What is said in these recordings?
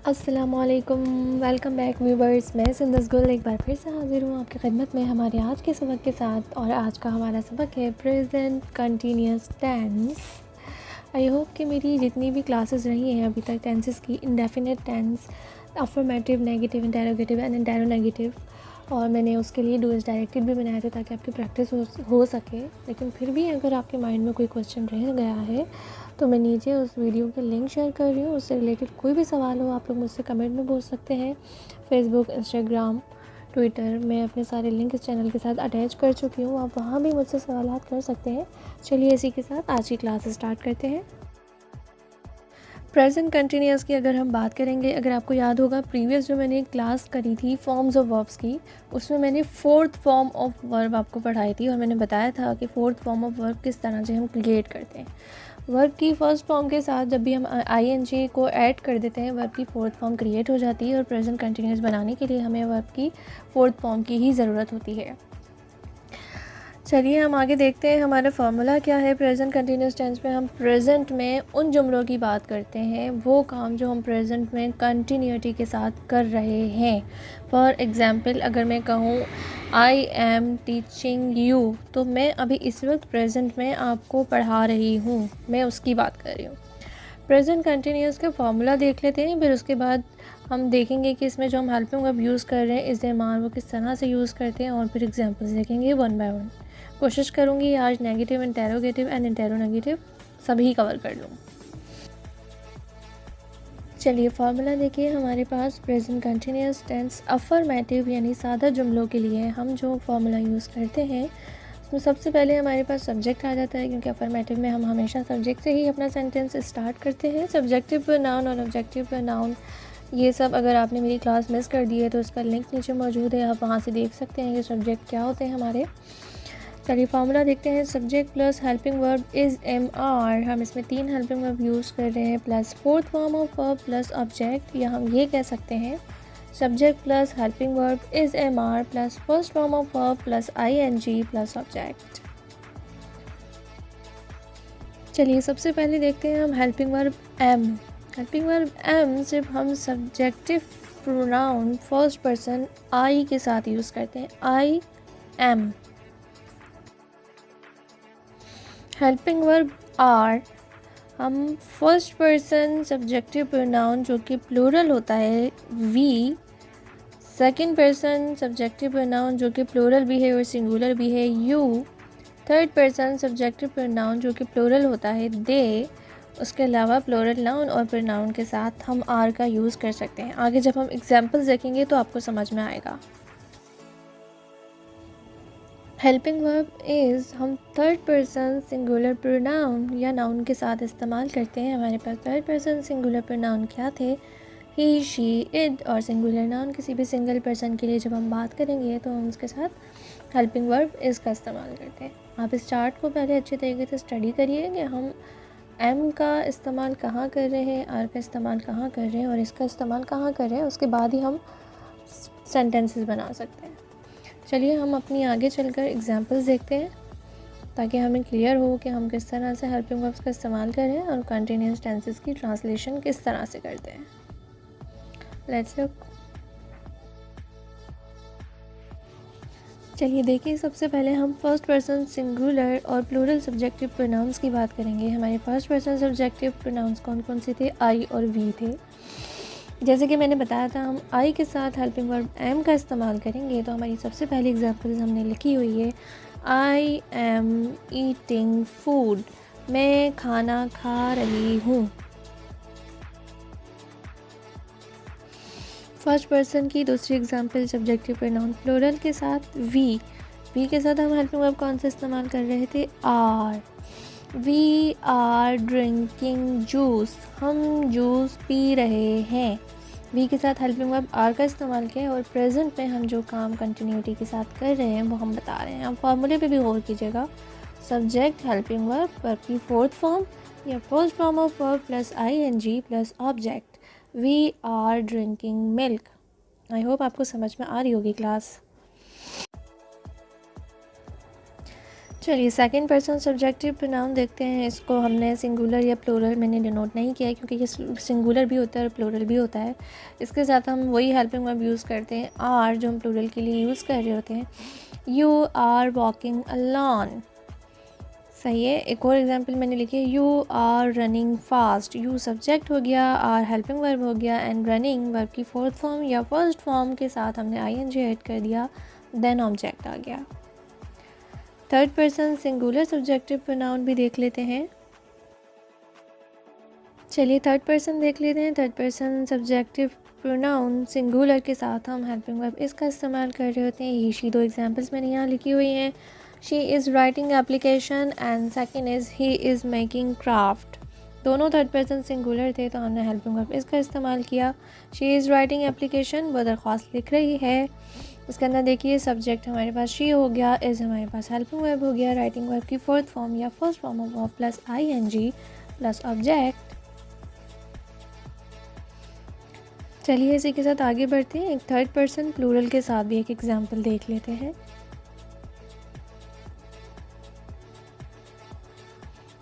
अस्सलामुअलैकुम, welcome back viewers. मैं सिंदस गुल एक बार फिर से हाज़िर हूँ आपकी खिदमत में हमारे आज के सबक के साथ। और आज का हमारा सबक है present continuous tense. I hope कि मेरी जितनी भी क्लासेस रही हैं अभी तक टेंसेस की, indefinite tense, affirmative, negative, interrogative and interronegative, और मैंने उसके लिए डू इज़ डायरेक्टेड भी बनाए थे ताकि आपकी प्रैक्टिस हो सके। लेकिन फिर भी अगर आपके माइंड में कोई क्वेश्चन रह गया है तो मैं नीचे उस वीडियो के लिंक शेयर कर रही हूँ। उससे रिलेटेड कोई भी सवाल हो आप लोग मुझसे कमेंट में पूछ सकते हैं। फेसबुक, इंस्टाग्राम, ट्विटर, मैं अपने सारे लिंक इस चैनल के साथ अटैच कर चुकी हूँ, आप वहाँ भी मुझसे सवाल कर सकते हैं। चलिए इसी के साथ आज की क्लास स्टार्ट करते हैं। प्रेजेंट कंटिन्यूस की अगर हम बात करेंगे, अगर आपको याद होगा प्रीवियस जो मैंने क्लास करी थी फॉर्म्स ऑफ वर्ब्स की, उसमें मैंने फोर्थ फॉर्म ऑफ वर्ब आपको पढ़ाई थी और मैंने बताया था कि फोर्थ फॉर्म ऑफ वर्ब किस तरह से हम क्रिएट करते हैं। वर्ब की फर्स्ट फॉर्म के साथ जब भी हम आईएनजी को ऐड कर देते हैं वर्ब की फोर्थ फॉर्म क्रिएट हो जाती है, और प्रेजेंट कंटिन्यूस बनाने के लिए हमें वर्ब की फोर्थ फॉर्म की ही ज़रूरत होती है। चलिए हम आगे देखते हैं हमारा फार्मूला क्या है। प्रेजेंट कंटिन्यूस टेंस में हम प्रेजेंट में उन जुमलों की बात करते हैं, वो काम जो हम प्रेजेंट में कंटिन्यूटी के साथ कर रहे हैं। फॉर एग्ज़ाम्पल अगर मैं कहूँ आई एम टीचिंग यू, तो मैं अभी इस वक्त प्रेजेंट में आपको पढ़ा रही हूँ, मैं उसकी बात कर रही हूँ। प्रेजेंट कंटिन्यूस का फार्मूला देख लेते हैं, फिर उसके बाद हम देखेंगे कि इसमें जो हम हेल्पिंग वर्ब यूज़ कर रहे हैं इस्तेमाल वो किस तरह से यूज़ करते हैं, और फिर एग्जांपल्स देखेंगे वन बाय वन। कोशिश करूँगी आज नेगेटिव, इंटेरोगेटिव एंड इंटेरोनेगेटिव सभी कवर कर लूँ। चलिए फार्मूला देखिए हमारे पास। प्रेजेंट कंटिन्यूस टेंस अफर्मेटिव यानी सादा जुमलों के लिए हम जो फार्मूला यूज़ करते हैं उसमें सबसे पहले हमारे पास सब्जेक्ट आ जाता है, क्योंकि अफर्मेटिव में हम हमेशा सब्जेक्ट से ही अपना सेंटेंस स्टार्ट करते हैं। सब्जेक्टिव नाउन और ऑब्जेक्टिव नाउन ये सब अगर आपने मेरी क्लास मिस कर दी है तो इसका लिंक नीचे मौजूद है, आप वहाँ से देख सकते हैं कि सब्जेक्ट क्या होते हैं हमारे। चलिए फार्मूला देखते हैं। Subject plus helping verb is am are, हम इसमें 3 हेल्पिंग वर्ब यूज़ कर रहे हैं, plus fourth form of verb plus object, या हम ये कह सकते हैं subject plus helping verb is am are plus first form of verb plus I N G plus object. चलिए सबसे पहले देखते हैं हम helping verb am. Helping verb am सिर्फ हम सब्जेक्टिव प्रोनाउन फर्स्ट पर्सन आई के साथ यूज़ करते हैं, I am. Helping verb are हम फर्स्ट पर्सन सब्जेक्टिव प्रोनाउन जो कि प्लूरल होता है we, second person subjective pronoun जो कि प्लूरल भी है और सिंगुलर भी है you, third person subjective pronoun जो कि प्लूरल होता है दे, उसके अलावा प्लूरल नाउन और प्रोनाउन के साथ हम आर का यूज़ कर सकते हैं। आगे जब हम एग्जाम्पल्स देखेंगे तो आपको समझ में आएगा। हेल्पिंग वर्ब इज़ हम थर्ड पर्सन सिंगुलर प्रोनाउन या नाउन के साथ इस्तेमाल करते हैं। हमारे पास थर्ड पर्सन सिंगुलर प्रोनाउन क्या थे, ही, शी, इट, और सिंगुलर नाउन किसी भी सिंगल पर्सन के लिए जब हम बात करेंगे तो हम उसके साथ हेल्पिंग वर्ब इज़ का इस्तेमाल करते हैं। आप इस चार्ट को पहले अच्छे तरीके से स्टडी करिए कि हम एम का इस्तेमाल कहाँ कर रहे हैं, आर का इस्तेमाल कहाँ कर रहे हैं और इसका इस्तेमाल कहाँ कर रहे हैं, उसके बाद ही हम सेंटेंसेस बना सकते हैं। चलिए हम अपनी आगे चलकर एग्जांपल्स देखते हैं ताकि हमें क्लियर हो कि हम किस तरह से हेल्पिंग वर्ब्स का इस्तेमाल कर रहे हैं और कंटिन्यूस टेंसेस की ट्रांसलेशन किस तरह से करते हैं। Let's look. चलिए देखिए सबसे पहले हम फर्स्ट पर्सन सिंगुलर और प्लूरल सब्जेक्टिव प्रोनाउंस की बात करेंगे। हमारे फर्स्ट पर्सन सब्जेक्टिव प्रोनाउंस कौन कौन से थे, आई और वी थे। जैसे कि मैंने बताया था हम आई के साथ हेल्पिंग वर्ब एम का इस्तेमाल करेंगे, तो हमारी सबसे पहली एग्जांपल्स हमने लिखी हुई है आई एम ईटिंग फूड, मैं खाना खा रही हूँ। फर्स्ट पर्सन की दूसरी एग्जांपल सब्जेक्टिव प्रोनाउन प्लूरल के साथ वी के साथ हम हेल्पिंग वर्ब कौन सा इस्तेमाल कर रहे थे, are. We are drinking juice, हम जूस पी रहे हैं। वी के साथ हेल्पिंग वर्ब आर का इस्तेमाल किया है और प्रेजेंट में हम जो काम कंटिन्यूटी के साथ कर रहे हैं वो हम बता रहे हैं। आप फार्मूले पे भी गौर कीजिएगा, सब्जेक्ट हेल्पिंग वर्ब की फोर्थ फॉर्म या first form of verb plus I N G plus object, we are drinking milk. I hope आपको समझ में आ रही होगी क्लास। चलिए सेकंड पर्सन सब्जेक्टिव प्रोनाउन देखते हैं। इसको हमने सिंगुलर या प्लूरल मैंने डिनोट नहीं किया है क्योंकि ये सिंगुलर भी होता है और प्लूरल भी होता है। इसके साथ हम वही हेल्पिंग वर्ब यूज़ करते हैं आर, जो हम प्लूरल के लिए यूज़ कर रहे होते हैं। यू आर वॉकिंग अलोन, सही है। एक और एग्जांपल मैंने लिखी है, you are running fast. You subject हो गया, आर हेल्पिंग वर्ब हो गया, एंड रनिंग वर्ब की फोर्थ फॉर्म या फर्स्ट फॉर्म के साथ हमने आईएनजी ऐड कर दिया, देन ऑब्जेक्ट आ गया। Third person singular subjective pronoun भी देख लेते हैं। चलिए थर्ड पर्सन देख लेते हैं। Third person subjective pronoun singular के साथ हम हेल्पिंग वर्ब इसका इस्तेमाल कर रहे होते हैं। ये शी दो एग्जांपल्स मैंने यहाँ लिखी हुई हैं। She is writing application and second is he is making craft. दोनों थर्ड पर्सन सिंगुलर थे तो हमने हेल्पिंग वर्ब इसका इस्तेमाल किया। शी इज़ राइटिंग एप्लीकेशन, वो दरख्वास्त लिख रही है। इसके अंदर देखिए सब्जेक्ट हमारे पास शी हो गया, इज़ हमारे पास हेल्पिंग वर्ब हो गया, राइटिंग वर्ब की फोर्थ फॉर्म या first form of verb plus ING plus object. चलिए इसी के साथ आगे बढ़ते हैं। एक थर्ड पर्सन प्लूरल के साथ भी एक एग्जांपल देख लेते हैं।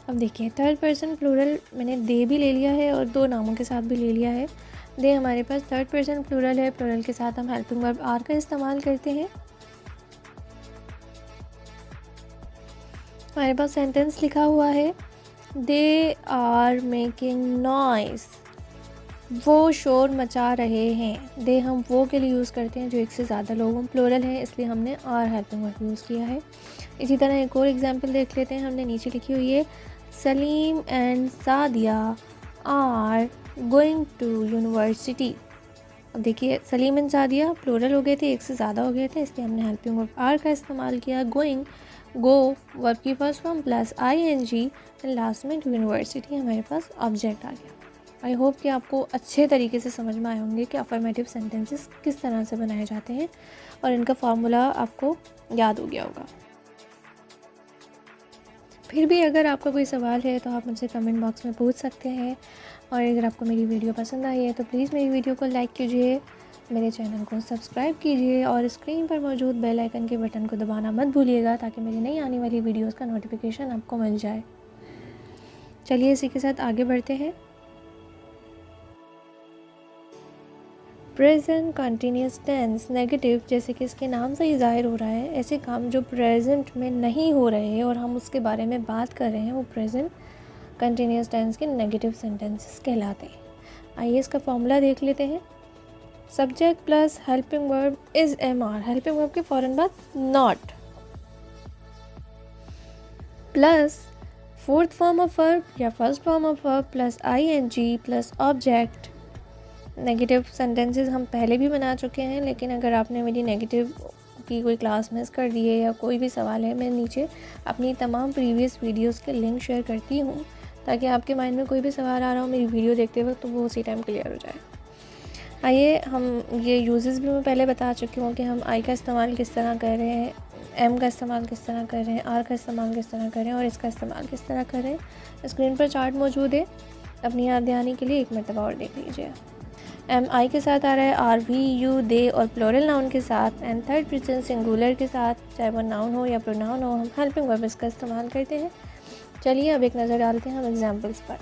अब देखिए थर्ड पर्सन प्लूरल मैंने दे भी ले लिया है और दो नामों के साथ भी ले लिया है। दे हमारे पास थर्ड पर्सन प्लूरल है, प्लूरल के साथ हम हेल्पिंग वर्ब आर का इस्तेमाल करते हैं। हमारे पास सेंटेंस लिखा हुआ है, दे आर मेकिंग नॉइस, वो शोर मचा रहे हैं। दे हम वो के लिए यूज़ करते हैं जो एक से ज़्यादा लोगों प्लूरल है, इसलिए हमने आर हेल्पिंग वर्ब यूज़ किया है। इसी तरह एक और एग्जांपल देख लेते हैं। हमने नीचे लिखी हुई है, Salim and Sadia are going to university. अब देखिए सलीम एंड सादिया प्लूरल हो गए थे, एक से ज़्यादा हो गए थे, इसलिए हमने हेल्पिंग वर्ब आर का इस्तेमाल किया। गोइंग, गो वर्ब की first form plus ING and last में यूनिवर्सिटी हमारे पास ऑब्जेक्ट आ गया। आई होप कि आपको अच्छे तरीके से समझ में आए होंगे कि अफर्मेटिव सेंटेंसेस किस तरह से बनाए जाते हैं और इनका फार्मूला आपको याद हो गया होगा। फिर भी अगर आपका कोई सवाल है तो आप मुझसे कमेंट बॉक्स में पूछ सकते हैं, और अगर आपको मेरी वीडियो पसंद आई है तो प्लीज़ मेरी वीडियो को लाइक कीजिए, मेरे चैनल को सब्सक्राइब कीजिए और स्क्रीन पर मौजूद बेल आइकन के बटन को दबाना मत भूलिएगा ताकि मेरी नई आने वाली वीडियोस का नोटिफिकेशन आपको मिल जाए। चलिए इसी के साथ आगे बढ़ते हैं। प्रेजेंट कंटिन्यूस टेंस नेगेटिव, जैसे कि इसके नाम से ही जाहिर हो रहा है, ऐसे काम जो प्रेजेंट में नहीं हो रहे हैं और हम उसके बारे में बात कर रहे हैं वो प्रेजेंट कंटिन्यूस टेंस के नेगेटिव सेंटेंसेस कहलाते हैं। आइए इसका फॉर्मूला देख लेते हैं। Subject plus helping verb is am are, helping verb के फ़ौरन बाद not, plus fourth form of verb या first form of verb plus ING plus object. Negative sentences हम पहले भी बना चुके हैं, लेकिन अगर आपने मेरी नेगेटिव की कोई क्लास मिस कर दी है या कोई भी सवाल है, मैं नीचे अपनी तमाम प्रीवियस वीडियोस के लिंक शेयर करती हूँ ताकि आपके माइंड में कोई भी सवाल आ रहा हो मेरी वीडियो देखते वक्त तो वो उसी टाइम क्लियर हो जाए। आइए हम ये यूजेस भी मैं पहले बता चुकी हूँ कि हम आई का इस्तेमाल किस तरह कर रहे हैं, एम का इस्तेमाल किस तरह कर रहे हैं, आर का इस्तेमाल किस तरह कर रहे हैं और इसका इस्तेमाल किस तरह कर रहे हैं। स्क्रीन पर चार्ट मौजूद है, अपनी याद दहानी के लिए एक मरतबा और देख लीजिए। एम आई के साथ आ रहा है, आर वी यू दे और प्लूरल नाउन के साथ, एंड थर्ड पर्सन सिंगुलर के साथ, चाहे वो नाउन हो या प्रोनाउन हो, हम हेल्पिंग वर्ब इसका इस्तेमाल करते हैं। चलिए अब एक नज़र डालते हैं हम एग्जाम्पल्स पर।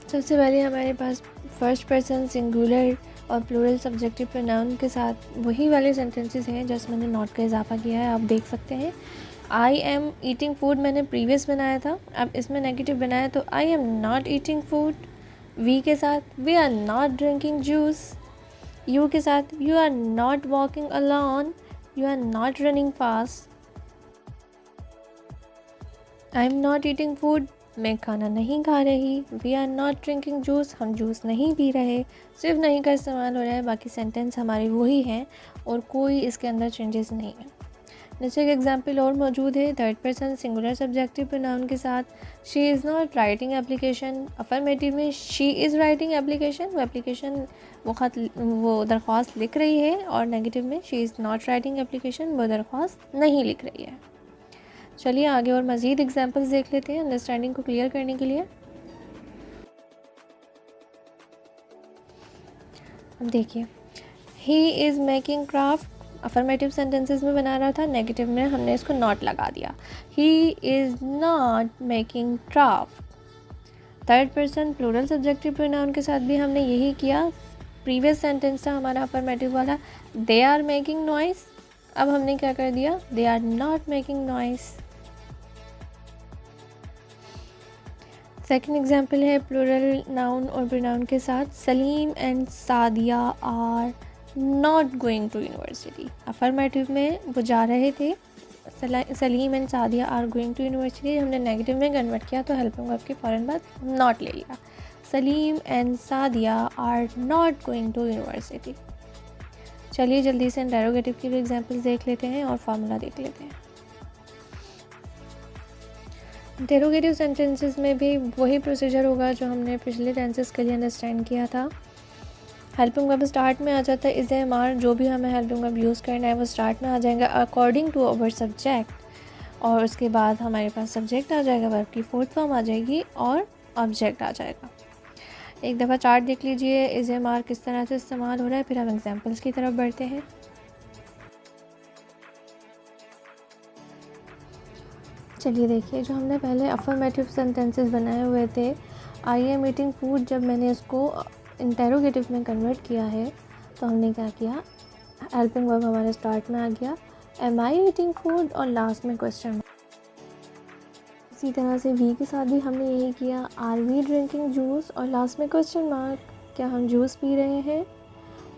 सबसे पहले हमारे पास फर्स्ट पर्सन सिंगुलर और प्लूरल सब्जेक्टिव प्रोनाउन के साथ वही वाले सेंटेंसेस हैं जिसमें मैंने नॉट का इजाफा किया है, आप देख सकते हैं। आई एम ईटिंग फूड मैंने प्रीवियस बनाया था, अब इसमें नेगेटिव बनाया तो I am not eating food. We के साथ we are not drinking juice. You के साथ you are not walking alone, you are not running fast. I am not eating food, मैं खाना नहीं खा रही। We are not drinking juice, हम जूस नहीं पी रहे। सिर्फ नहीं का इस्तेमाल हो रहा है, बाकी सेंटेंस हमारे वही हैं और कोई इसके अंदर चेंजेस नहीं है। नीचे एक एग्जाम्पल और मौजूद है, third person singular subjective pronoun के साथ। She is not writing application, affirmative में शी इज़ राइटिंग एप्लीकेशन, वो एप्लीकेशन वो दरख्वास्त लिख रही है, और नेगेटिव में she is not writing application, वो दरख्वास्त नहीं लिख रही है। चलिए आगे और मज़ीद एग्जाम्पल्स देख लेते हैं अंडरस्टैंडिंग को क्लियर करने के लिए। अब देखिए, he is making craft, affirmative sentences में बना रहा था, नेगेटिव में हमने इसको नॉट लगा दिया। He is not making craft. Third person plural subjective pronoun के साथ भी हमने यही किया। प्रीवियस सेंटेंस था हमारा अफर्मेटिव वाला, दे आर मेकिंग नॉइस। अब हमने क्या कर दिया, they are not making noise. Second example है प्लूरल नाउन और प्रोनाउन के साथ, Salim and Sadia are not going to university. Affirmative में वो जा रहे थे, Salim and Sadia are going to university, हमने नेगेटिव में कन्वर्ट किया तो हेल्पिंग वर्ब की फ़ौरन बाद नॉट ले लिया। Salim and Sadia are not going to university. चलिए जल्दी से इंटेरोगेटिव की भी एग्जांपल्स देख लेते हैं और फार्मूला देख लेते हैं। इंटेरोगेटिव सेंटेंसेस में भी वही प्रोसीजर होगा जो हमने पिछले टेंसेस के लिए अंडरस्टैंड किया था। हेल्पिंग वर्ब स्टार्ट में आ जाता है, इज एम आर, जो भी हमें हेल्पिंग वर्ब यूज़ करना है वो स्टार्ट में आ जाएगा अकॉर्डिंग टू अवर सब्जेक्ट, और उसके बाद हमारे पास सब्जेक्ट आ जाएगा, वर्ब की फोर्थ फॉर्म आ जाएगी और ऑब्जेक्ट आ जाएगा। एक दफ़ा चार्ट देख लीजिए इज एम आर किस तरह से इस्तेमाल हो रहा है, फिर हम एग्जाम्पल्स की तरफ बढ़ते हैं। चलिए देखिए, जो हमने पहले अफर्मेटिव सेंटेंसेस बनाए हुए थे, आई एम ईटिंग फूड, जब मैंने इसको इंटेरोगेटिव में कन्वर्ट किया है तो हमने क्या किया, हेल्पिंग वर्ब हमारे स्टार्ट में आ गया, एम आई ईटिंग फूड, और लास्ट में क्वेश्चन। इसी तरह से वी के साथ भी हमने यही किया, आर वी ड्रिंकिंग जूस, और लास्ट में क्वेश्चन मार्क, क्या हम जूस पी रहे हैं।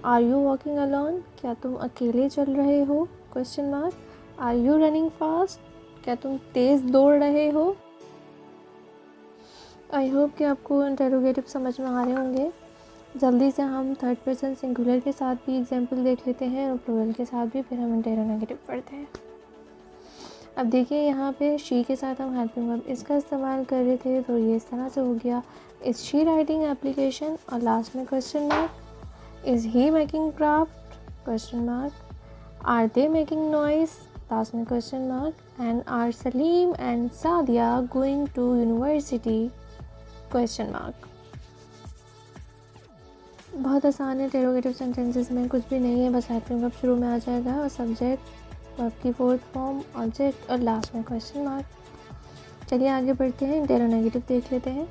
आर यू वॉकिंग अलॉन, क्या तुम अकेले चल रहे हो, question mark. Are you running fast, क्या तुम तेज़ दौड़ रहे हो। आई होप कि आपको इंटेरोगेटिव समझ में आ रहे होंगे। जल्दी से हम थर्ड पर्सन सिंगुलर के साथ भी एग्जाम्पल देख लेते हैं और प्लूरल के साथ भी, फिर हम इंटेरोगेटिव पढ़ते हैं। अब देखिए यहाँ पे शी के साथ हम हेल्पिंग वर्ब इसका इस्तेमाल कर रहे थे, तो ये इस तरह से हो गया, इज़ शी राइटिंग एप्लीकेशन, और लास्ट में question mark. Is he making craft, question mark. Are they making noise, last में question mark. And are Salim and Sadia going to university, question mark. बहुत आसान है, इंटेरोगेटिव सेंटेंसेस में कुछ भी नहीं है, बस हेल्पिंग वर्ब शुरू में आ जाएगा और सब्जेक्ट, वर्ब की फोर्थ फॉर्म, ऑब्जेक्ट, और लास्ट में क्वेश्चन मार्क। चलिए आगे बढ़ते हैं, इंटेरोनेगेटिव देख लेते हैं।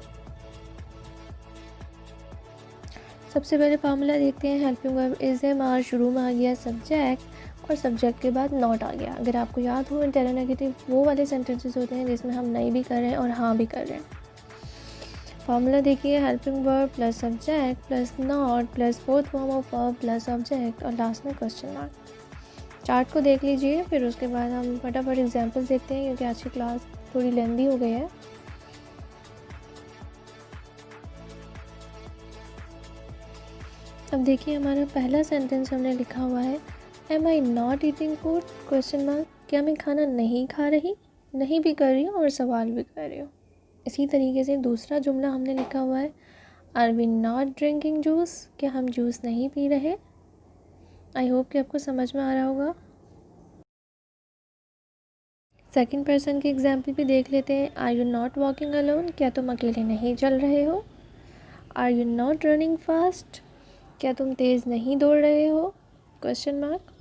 सबसे पहले फार्मूला देखते हैं, helping verb is am are, शुरू में आ गया सब्जेक्ट और सब्जेक्ट के बाद नॉट आ गया। अगर आपको याद हो, इंटेरोनेगेटिव वो वाले सेंटेंसेस होते हैं जिसमें हम नहीं भी कर रहे हैं और हाँ भी कर रहे हैं। फार्मूला देखिए, helping verb plus subject plus not plus fourth form of verb plus object, और लास्ट में क्वेश्चन मार्क। चार्ट को देख लीजिए, फिर उसके बाद हम फटाफट एग्जांपल्स देखते हैं क्योंकि आज की क्लास थोड़ी लेंदी हो गई है। अब देखिए हमारा पहला सेंटेंस हमने लिखा हुआ है, am I not eating food, question mark. क्या मैं खाना नहीं खा रही, नहीं भी कर रही हूँ और सवाल भी कर रही हूँ। इसी तरीके से दूसरा जुमला हमने लिखा हुआ है, are we not drinking juice, क्या हम जूस नहीं पी रहे। आई होप कि आपको समझ में आ रहा होगा। सेकंड पर्सन की एग्जाम्पल भी देख लेते हैं, are you not walking alone, क्या तुम अकेले नहीं चल रहे हो। Are you not running fast, क्या तुम तेज़ नहीं दौड़ रहे हो, क्वेश्चन मार्क।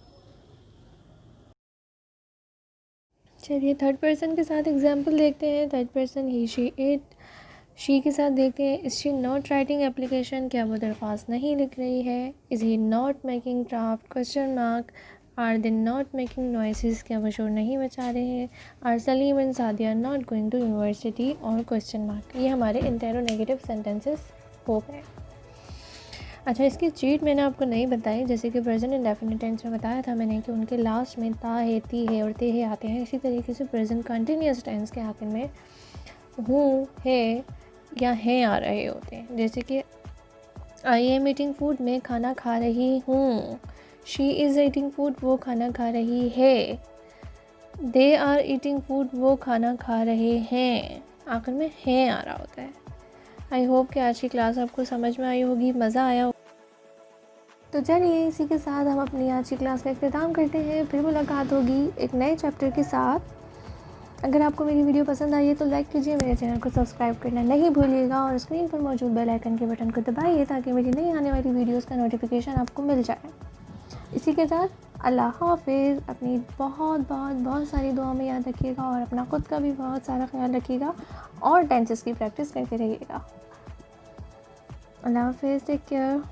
चलिए थर्ड पर्सन के साथ एग्जाम्पल देखते हैं। Third person he she it, she के साथ देखते हैं, is she not writing application, क्या वो दरख्वास्त नहीं लिख रही है। Is he not making craft, question mark. Are they not making noises, क्या वो शोर नहीं मचा रहे हैं। Are Salim and Sadia not going to university, और क्वेश्चन मार्क। ये हमारे इंटेरोनेगेटिव सेंटेंसेस हो गए। अच्छा, इसकी चीट मैंने आपको नहीं बताई, जैसे कि प्रेजेंट इंडेफिनिट टेंस में बताया था मैंने कि उनके लास्ट में ता है, ती है और ते है आते हैं। इसी तरीके से प्रेजेंट कंटिन्यूस टेंस के आखिर में हूँ, है या हैं आ रहे होते हैं। जैसे कि आई एम ईटिंग फूड, मैं खाना खा रही हूँ। शी इज़ ईटिंग फूड, वो खाना खा रही है। दे आर ईटिंग फूड, वो खाना खा रहे हैं। आखिर में हैं आ रहा होता है। आई होप कि आज की क्लास आपको समझ में आई होगी, मज़ा आया हो। तो चलिए इसी के साथ हम अपनी आज की क्लास का इख्तिताम करते हैं। फिर मुलाकात होगी एक नए चैप्टर के साथ। अगर आपको मेरी वीडियो पसंद आई है तो लाइक कीजिए, मेरे चैनल को सब्सक्राइब करना नहीं भूलिएगा और स्क्रीन पर मौजूद बेल आइकन के बटन को दबाइए ताकि मेरी नई आने वाली वीडियोस का नोटिफिकेशन आपको मिल जाए। इसी के साथ अल्लाह हाफ़िज़। अपनी बहुत बहुत बहुत सारी दुआ में याद रखिएगा और अपना ख़ुद का भी बहुत सारा ख्याल रखिएगा और टेंसेस की प्रैक्टिस करते रहिएगा। अल्लाह हाफ़िज़, टेक केयर।